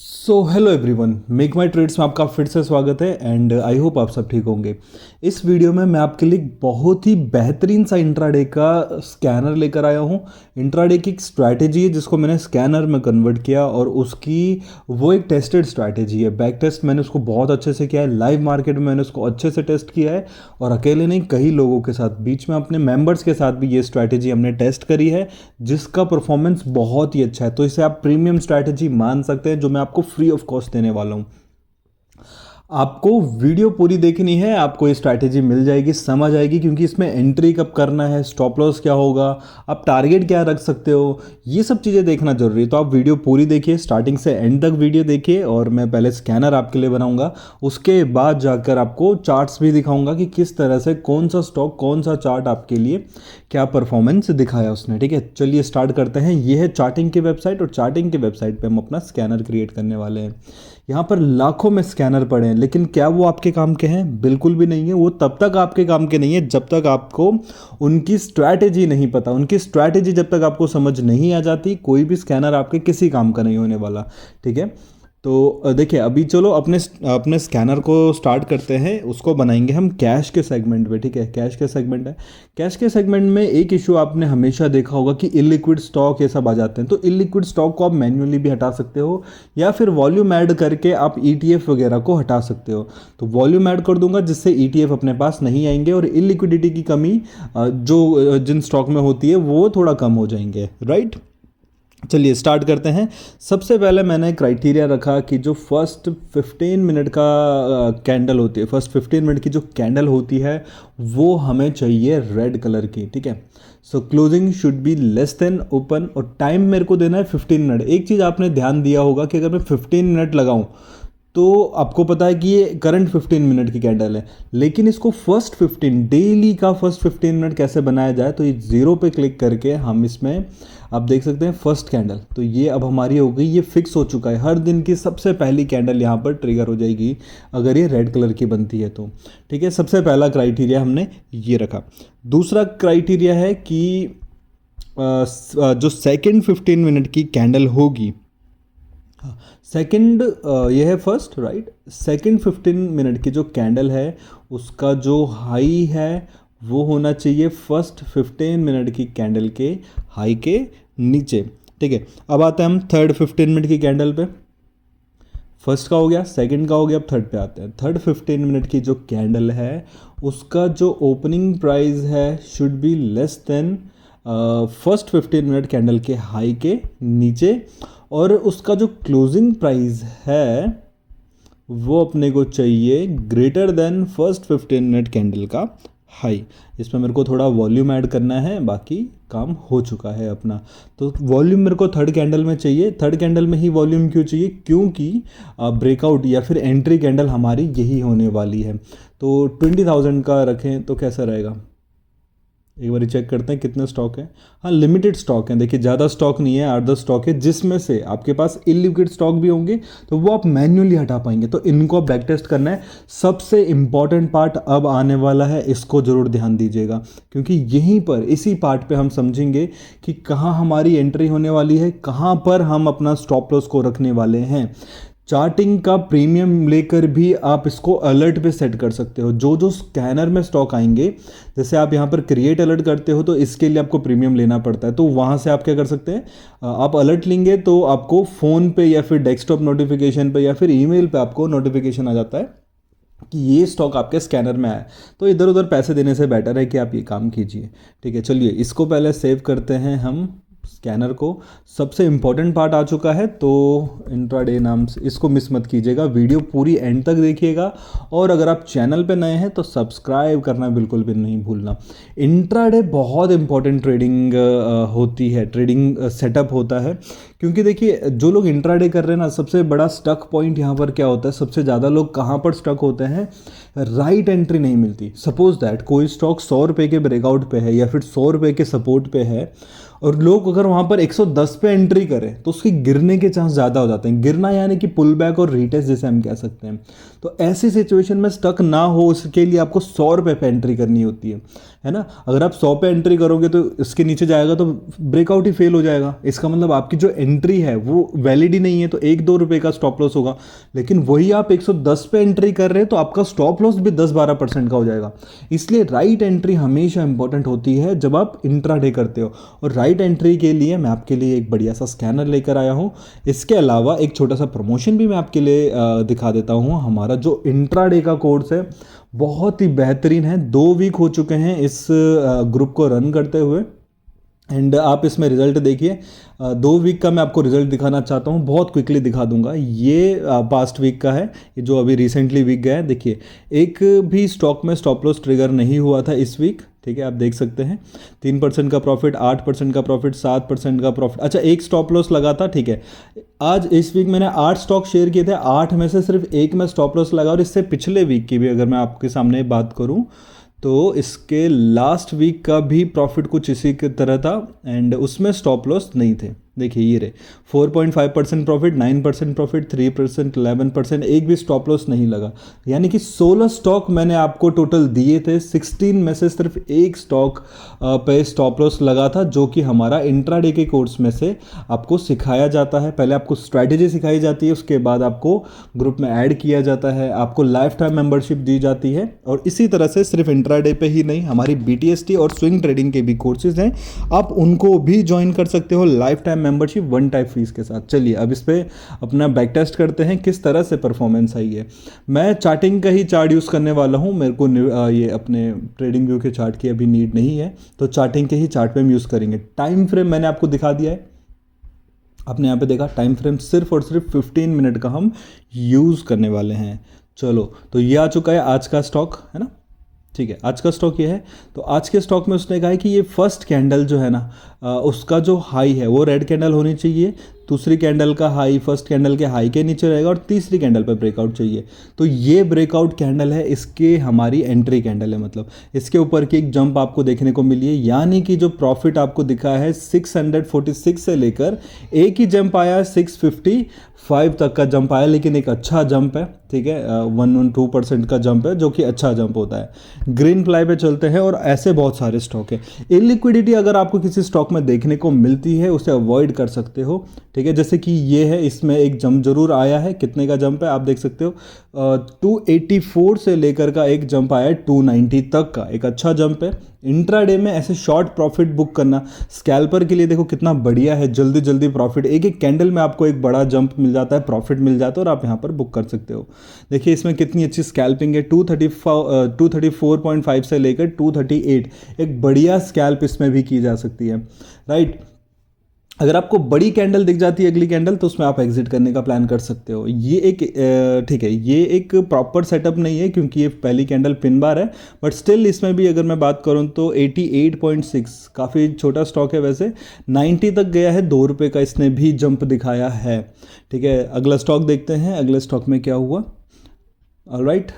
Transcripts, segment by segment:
Hello everyone, make माई trades में आपका फिर से स्वागत है एंड आई होप आप सब ठीक होंगे। इस वीडियो में मैं आपके लिए एक बहुत ही बेहतरीन सा इंट्राडे का स्कैनर लेकर आया हूँ। इंट्राडे की एक स्ट्रैटेजी है जिसको मैंने स्कैनर में कन्वर्ट किया और उसकी वो एक टेस्टेड स्ट्रैटेजी है। बैक टेस्ट मैंने उसको बहुत अच्छे से किया है, लाइव मार्केट में मैंने उसको अच्छे से टेस्ट किया है और अकेले नहीं, कई लोगों के साथ, बीच में अपने मेंबर्स के साथ भी ये स्ट्रैटेजी हमने टेस्ट करी है जिसका परफॉर्मेंस बहुत ही अच्छा है। तो इसे आप प्रीमियम स्ट्रैटेजी मान सकते हैं जो मैं आपको फ्री ऑफ कॉस्ट देने वाला हूं। आपको वीडियो पूरी देखनी है, आपको ये स्ट्रैटेजी मिल जाएगी, समझ आएगी, क्योंकि इसमें एंट्री कब करना है, स्टॉप लॉस क्या होगा, आप टारगेट क्या रख सकते हो, ये सब चीज़ें देखना जरूरी है। तो आप वीडियो पूरी देखिए, स्टार्टिंग से एंड तक वीडियो देखिए और मैं पहले स्कैनर आपके लिए बनाऊंगा, उसके बाद जाकर आपको चार्ट्स भी दिखाऊंगा कि किस तरह से कौन सा स्टॉक, कौन सा चार्ट आपके लिए क्या परफॉर्मेंस दिखाया उसने। ठीक है, चलिए स्टार्ट करते हैं। ये है चार्टिंग की वेबसाइट और चार्टिंग की वेबसाइट पे हम अपना स्कैनर क्रिएट करने वाले हैं। यहाँ पर लाखों में स्कैनर पड़े हैं, लेकिन क्या वो आपके काम के हैं? बिल्कुल भी नहीं है। वो तब तक आपके काम के नहीं है जब तक आपको उनकी स्ट्रैटेजी नहीं पता। उनकी स्ट्रैटेजी जब तक आपको समझ नहीं आ जाती, कोई भी स्कैनर आपके किसी काम का नहीं होने वाला। ठीक है, तो देखिए, अभी चलो अपने अपने स्कैनर को स्टार्ट करते हैं। उसको बनाएंगे हम कैश के सेगमेंट पे। ठीक है, कैश के सेगमेंट है। कैश के सेगमेंट में एक इशू आपने हमेशा देखा होगा कि इलिक्विड स्टॉक ये सब आ जाते हैं। तो इलिक्विड स्टॉक को आप मैन्युअली भी हटा सकते हो या फिर वॉल्यूम ऐड करके आप ईटीएफ वगैरह को हटा सकते हो। तो वॉल्यूम ऐड कर दूंगा जिससे ईटीएफ अपने पास नहीं आएंगे और इलिक्विडिटी की कमी जो जिन स्टॉक में होती है वो थोड़ा कम हो जाएंगे। राइट, चलिए स्टार्ट करते हैं। सबसे पहले मैंने क्राइटेरिया रखा कि जो फर्स्ट 15 मिनट का कैंडल होती है, फर्स्ट 15 मिनट की जो कैंडल होती है वो हमें चाहिए रेड कलर की। ठीक है, सो closing should be less than open और टाइम मेरे को देना है 15 मिनट। एक चीज़ आपने ध्यान दिया होगा कि अगर मैं 15 मिनट लगाऊं तो आपको पता है कि ये करंट 15 मिनट की कैंडल है, लेकिन इसको फर्स्ट 15 डेली का फर्स्ट 15 मिनट कैसे बनाया जाए, तो ये जीरो पे क्लिक करके हम इसमें आप देख सकते हैं फर्स्ट कैंडल। तो ये अब हमारी हो गई, ये फिक्स हो चुका है। हर दिन की सबसे पहली कैंडल यहाँ पर ट्रिगर हो जाएगी अगर ये रेड कलर की बनती है तो। ठीक है, सबसे पहला क्राइटेरिया हमने ये रखा। दूसरा क्राइटेरिया है कि जो सेकेंड 15 मिनट की कैंडल होगी, सेकंड ये है फर्स्ट, राइट। सेकंड 15 मिनट की जो कैंडल है उसका जो हाई है वो होना चाहिए फर्स्ट 15 मिनट की कैंडल के हाई के नीचे। ठीक है, अब आते हैं हम थर्ड 15 मिनट की कैंडल पे। फर्स्ट का हो गया, सेकंड का हो गया, अब थर्ड पे आते हैं। थर्ड 15 मिनट की जो कैंडल है उसका जो ओपनिंग प्राइस है should be less than first 15 minute candle के हाई के नीचे और उसका जो क्लोजिंग प्राइस है वो अपने को चाहिए greater than first 15 minute candle का हाई। इसमें मेरे को थोड़ा वॉल्यूम ऐड करना है, बाकी काम हो चुका है अपना। तो वॉल्यूम मेरे को थर्ड कैंडल में चाहिए। थर्ड कैंडल में ही वॉल्यूम क्यों चाहिए? क्योंकि ब्रेकआउट या फिर एंट्री कैंडल हमारी यही होने वाली है। तो 20,000 का रखें तो कैसा रहेगा? एक बार चेक करते हैं कितने स्टॉक हैं। हाँ, लिमिटेड स्टॉक हैं। देखिए, ज़्यादा स्टॉक नहीं है, 8-10 स्टॉक है, जिसमें से आपके पास इलिक्विड स्टॉक भी होंगे तो वो आप मैन्युअली हटा पाएंगे। तो इनको आप बैक टेस्ट करना है। सबसे इंपॉर्टेंट पार्ट अब आने वाला है, इसको ज़रूर ध्यान दीजिएगा, क्योंकि यहीं पर इसी पार्ट पे हम समझेंगे कि कहाँ हमारी एंट्री होने वाली है, कहाँ पर हम अपना स्टॉप लॉस को रखने वाले हैं। चार्टिंग का प्रीमियम लेकर भी आप इसको अलर्ट पे सेट कर सकते हो। जो जो स्कैनर में स्टॉक आएंगे, जैसे आप यहाँ पर क्रिएट अलर्ट करते हो तो इसके लिए आपको प्रीमियम लेना पड़ता है। तो वहाँ से आप क्या कर सकते हैं, आप अलर्ट लेंगे तो आपको फ़ोन पे या फिर डेस्कटॉप नोटिफिकेशन पे या फिर ईमेल पे आपको नोटिफिकेशन आ जाता है कि ये स्टॉक आपके स्कैनर में आया। तो इधर उधर पैसे देने से बेटर है कि आप ये काम कीजिए। ठीक है, चलिए इसको पहले सेव करते हैं हम स्कैनर को। सबसे इंपॉर्टेंट पार्ट आ चुका है, तो इंट्राडे नाम से इसको मिस मत कीजिएगा, वीडियो पूरी एंड तक देखिएगा। और अगर आप चैनल पे नए हैं तो सब्सक्राइब करना बिल्कुल भी नहीं भूलना। इंट्राडे बहुत इंपॉर्टेंट ट्रेडिंग होती है, ट्रेडिंग सेटअप होता है। क्योंकि देखिए, जो लोग इंट्राडे कर रहे हैं ना, सबसे बड़ा स्टक पॉइंट यहाँ पर क्या होता है, सबसे ज़्यादा लोग कहाँ पर स्टक होते हैं, राइट एंट्री नहीं मिलती। सपोज दैट कोई स्टॉक 100 रुपये के ब्रेकआउट पे है या फिर 100 रुपये के सपोर्ट पे है और लोग अगर वहाँ पर 110 पे एंट्री करें तो उसके गिरने के चांस ज़्यादा हो जाते हैं। गिरना यानी कि पुल बैक और रीटेस्ट जिसे हम कह सकते हैं। तो ऐसी सिचुएशन में स्टक ना हो उसके लिए आपको 100 रुपये पे एंट्री करनी होती है ना। अगर आप 100 पे एंट्री करोगे तो इसके नीचे जाएगा तो ब्रेकआउट ही फेल हो जाएगा। इसका मतलब आपकी जो एंट्री है वो वैलिड ही नहीं है, तो 1-2 रुपये का स्टॉप लॉस होगा। लेकिन वही आप 110 पे एंट्री कर रहे हैं तो आपका स्टॉप लॉस भी 10-12% का हो जाएगा। इसलिए राइट एंट्री हमेशा इंपॉर्टेंट होती है जब आप इंट्राडे करते हो। और राइट एंट्री के लिए मैं आपके लिए एक बढ़िया सा स्कैनर लेकर आया हूँ। इसके अलावा एक छोटा सा प्रमोशन भी मैं आपके लिए दिखा देता हूँ। हमारा जो इंट्राडे का कोर्स है बहुत ही बेहतरीन है। 2 वीक हो चुके हैं इस ग्रुप को रन करते हुए, एंड आप इसमें रिजल्ट देखिए। 2 वीक का मैं आपको रिजल्ट दिखाना चाहता हूँ, बहुत क्विकली दिखा दूंगा। ये पास्ट वीक का है, ये जो अभी रिसेंटली वीक गया है। देखिए एक भी स्टॉक में स्टॉप लॉस ट्रिगर नहीं हुआ था इस वीक, ठीक है। आप देख सकते हैं 3% का प्रॉफिट, 8% का प्रॉफिट, 7% का प्रॉफिट। अच्छा, एक स्टॉप लॉस लगा था, ठीक है। आज इस वीक मैंने 8 स्टॉक शेयर किए थे, 8 में से सिर्फ एक में स्टॉप लॉस लगा। और इससे पिछले वीक की भी अगर मैं आपके सामने बात करूं तो इसके लास्ट वीक का भी प्रॉफिट कुछ इसी की तरह था, एंड उसमें स्टॉप लॉस नहीं थे। देखिए ये रहे 4.5% प्रॉफिट, 9% प्रॉफिट, 3%, 11%, एक भी स्टॉप लॉस नहीं लगा। यानी कि 16 स्टॉक मैंने आपको टोटल दिए थे, 16 में से सिर्फ एक स्टॉक पे स्टॉप लॉस लगा था, जो कि हमारा इंट्राडे के कोर्स में से आपको सिखाया जाता है। पहले आपको स्ट्रैटेजी सिखाई जाती है, उसके बाद आपको ग्रुप में ऐड किया जाता है, आपको लाइफ टाइम मेंबरशिप दी जाती है। और इसी तरह से सिर्फ इंट्राडे पे ही नहीं, हमारी BTST और स्विंग ट्रेडिंग के भी कोर्सेज हैं, आप उनको भी ज्वाइन कर सकते हो life time membership 1 time fees के साथ। चलिए अब इस पे अपना बैक टेस्ट करते हैं किस तरह से परफॉर्मेंस आई है। मैं चार्टिंग का ही चार्ट यूज़ करने वाला हूँ, मेरे को ये अपने ट्रेडिंग व्यू के चार्ट की अभी नीड नहीं है, तो चार्टिंग के ही चार्ट पे हम यूज़ करेंगे। टाइम फ्रेम मैंने आपको दिखा दिया है, आपने यहाँ पे देखा टाइम फ्रेम सिर्फ और सिर्फ 15 मिनट का हम यूज़ करने वाले हैं। चलो तो ये आ चुका है आज का स्टॉक, है ना, ठीक है। आज का स्टॉक ये है। तो आज के स्टॉक में उसने कहा है कि ये फर्स्ट कैंडल जो है ना, उसका जो हाई है वो रेड कैंडल होनी चाहिए, दूसरी कैंडल का हाई फर्स्ट कैंडल के हाई के नीचे रहेगा, और तीसरी कैंडल पर ब्रेकआउट चाहिए। तो ये ब्रेकआउट कैंडल है, इसके हमारी एंट्री कैंडल है, मतलब इसके ऊपर की एक जंप आपको देखने को मिली है। यानी कि जो प्रॉफिट आपको दिखा है 646 से लेकर एक ही जंप आया 655 तक का जंप आया, लेकिन एक अच्छा जंप है, ठीक है। 1-2% का जंप है, जो कि अच्छा जंप होता है। ग्रीन फ्लाई पे चलते हैं, और ऐसे बहुत सारे स्टॉक है। इलिक्विडिटी अगर आपको किसी स्टॉक में देखने को मिलती है उसे अवॉइड कर सकते हो, ठीक है। जैसे कि ये है, इसमें एक जंप जरूर आया है। कितने का जंप है आप देख सकते हो, 284 से लेकर का एक जंप आया है 290 तक का, एक अच्छा जंप है। इंट्राडे में ऐसे शॉर्ट प्रॉफिट बुक करना स्कैल्पर के लिए देखो कितना बढ़िया है, जल्दी जल्दी प्रॉफिट, एक एक कैंडल में आपको एक बड़ा जंप मिल जाता है, प्रॉफिट मिल जाता है, और आप यहाँ पर बुक कर सकते हो। देखिए इसमें कितनी अच्छी स्कैल्पिंग है, 234.5 से लेकर 238, एक बढ़िया स्कैल्प इसमें भी की जा सकती है, राइट। अगर आपको बड़ी कैंडल दिख जाती है अगली कैंडल, तो उसमें आप एग्जिट करने का प्लान कर सकते हो। ये एक ठीक है, ये एक प्रॉपर सेटअप नहीं है क्योंकि ये पहली कैंडल पिन बार है, बट स्टिल इसमें भी अगर मैं बात करूं तो 88.6 काफ़ी छोटा स्टॉक है वैसे, 90 तक गया है, 2 रुपये का इसने भी जंप दिखाया है, ठीक है। अगला स्टॉक देखते हैं, अगले स्टॉक में क्या हुआ। ऑलराइट,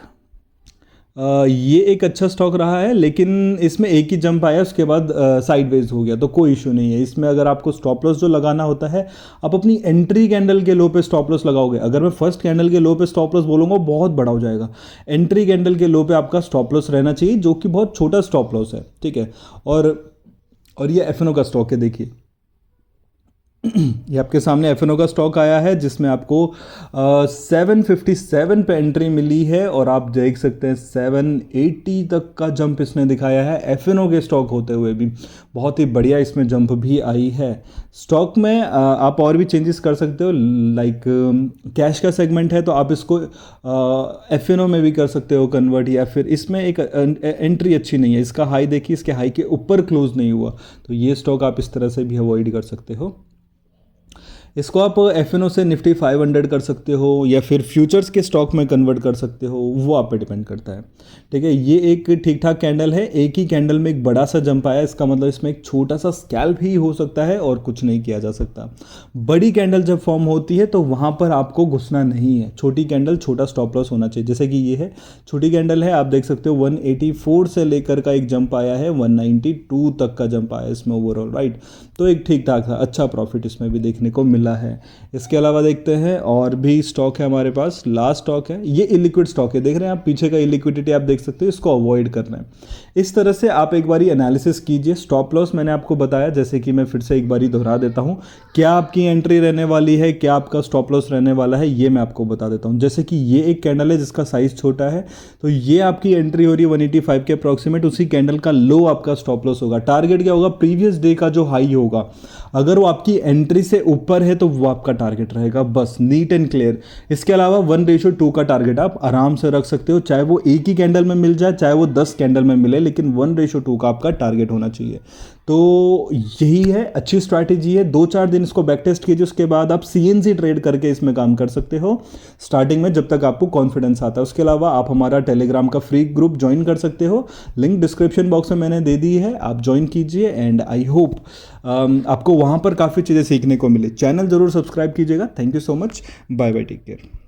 ये एक अच्छा स्टॉक रहा है, लेकिन इसमें एक ही जंप आया, उसके बाद साइडवेज हो गया, तो कोई इशू नहीं है इसमें। अगर आपको स्टॉप लॉस जो लगाना होता है, आप अपनी एंट्री कैंडल के लो पे स्टॉप लॉस लगाओगे। अगर मैं फर्स्ट कैंडल के लो पे स्टॉप लॉस बोलूँगा बहुत बड़ा हो जाएगा, एंट्री कैंडल के लो पे आपका स्टॉप लॉस रहना चाहिए, जो कि बहुत छोटा स्टॉप लॉस है, ठीक है। और ये एफएनओ का स्टॉक है, देखिए ये आपके सामने एफएनओ का स्टॉक आया है, जिसमें आपको 757 पे एंट्री मिली है, और आप देख सकते हैं 780 तक का जंप इसने दिखाया है। एफएनओ के स्टॉक होते हुए भी बहुत ही बढ़िया इसमें जंप भी आई है। स्टॉक में आप और भी चेंजेस कर सकते हो, लाइक कैश का सेगमेंट है तो आप इसको एफएनओ में भी कर सकते हो कन्वर्ट, या फिर इसमें एक एंट्री अच्छी नहीं है, इसका हाई देखिए, इसके हाई के ऊपर क्लोज नहीं हुआ, तो ये स्टॉक आप इस तरह से भी अवॉइड कर सकते हो। इसको आप एफ से निफ्टी 500 कर सकते हो या फिर फ्यूचर्स के स्टॉक में कन्वर्ट कर सकते हो, वो आप पे डिपेंड करता है। ठीक है, ये एक ठीक ठाक कैंडल है, एक ही कैंडल में एक बड़ा सा जंप आया, इसका मतलब इसमें एक छोटा सा स्कैल्प ही हो सकता है और कुछ नहीं किया जा सकता। बड़ी कैंडल जब फॉर्म होती है तो वहाँ पर आपको घुसना नहीं है, छोटी कैंडल छोटा स्टॉप लॉस होना चाहिए। जैसे कि ये है छोटी कैंडल है, आप देख सकते हो 184 से लेकर का एक जंप आया है, 192 तक का जंप आया इसमें ओवरऑल, राइट। तो एक ठीक ठाक था, अच्छा प्रॉफिट इसमें भी देखने को मिला है। इसके अलावा देखते हैं और भी स्टॉक है हमारे पास। लास्ट स्टॉक है, ये इलिक्विड स्टॉक है, देख रहे हैं आप पीछे का इलिक्विडिटी आप देख सकते हो, इसको अवॉइड करना है। इस तरह से आप एक बारी एनालिसिस कीजिए। स्टॉप लॉस मैंने आपको बताया, जैसे कि मैं फिर से एक बारी दोहरा देता हूँ, क्या आपकी एंट्री रहने वाली है, क्या आपका स्टॉप लॉस रहने वाला है, ये मैं आपको बता देता हूँ। जैसे कि ये एक कैंडल है जिसका साइज छोटा है, तो ये आपकी एंट्री हो रही है 185 के अप्रॉक्सीमेट, उसी कैंडल का लो आपका स्टॉप लॉस होगा। टारगेट क्या होगा, प्रीवियस डे का जो हाई होगा, अगर वो आपकी एंट्री से ऊपर है तो वो आपका टारगेट रहेगा, बस नीट एंड क्लियर। इसके अलावा 1:2 का टारगेट आप आराम से रख सकते हो, चाहे वो एक ही कैंडल में मिल जाए, चाहे वो 10 कैंडल में मिले, लेकिन 1:2 का आपका टारगेट होना चाहिए। तो यही है, अच्छी स्ट्रैटेजी है। 2-4 दिन इसको बैक टेस्ट कीजिए, उसके बाद आप CNC ट्रेड करके इसमें काम कर सकते हो स्टार्टिंग में, जब तक आपको कॉन्फिडेंस आता है। उसके अलावा आप हमारा टेलीग्राम का फ्री ग्रुप ज्वाइन कर सकते हो, लिंक डिस्क्रिप्शन बॉक्स में मैंने दे दी है, आप ज्वाइन कीजिए। एंड आई होप आपको वहाँ पर काफ़ी चीज़ें सीखने को मिले। चैनल ज़रूर सब्सक्राइब कीजिएगा। Thank you so much, bye bye, take care.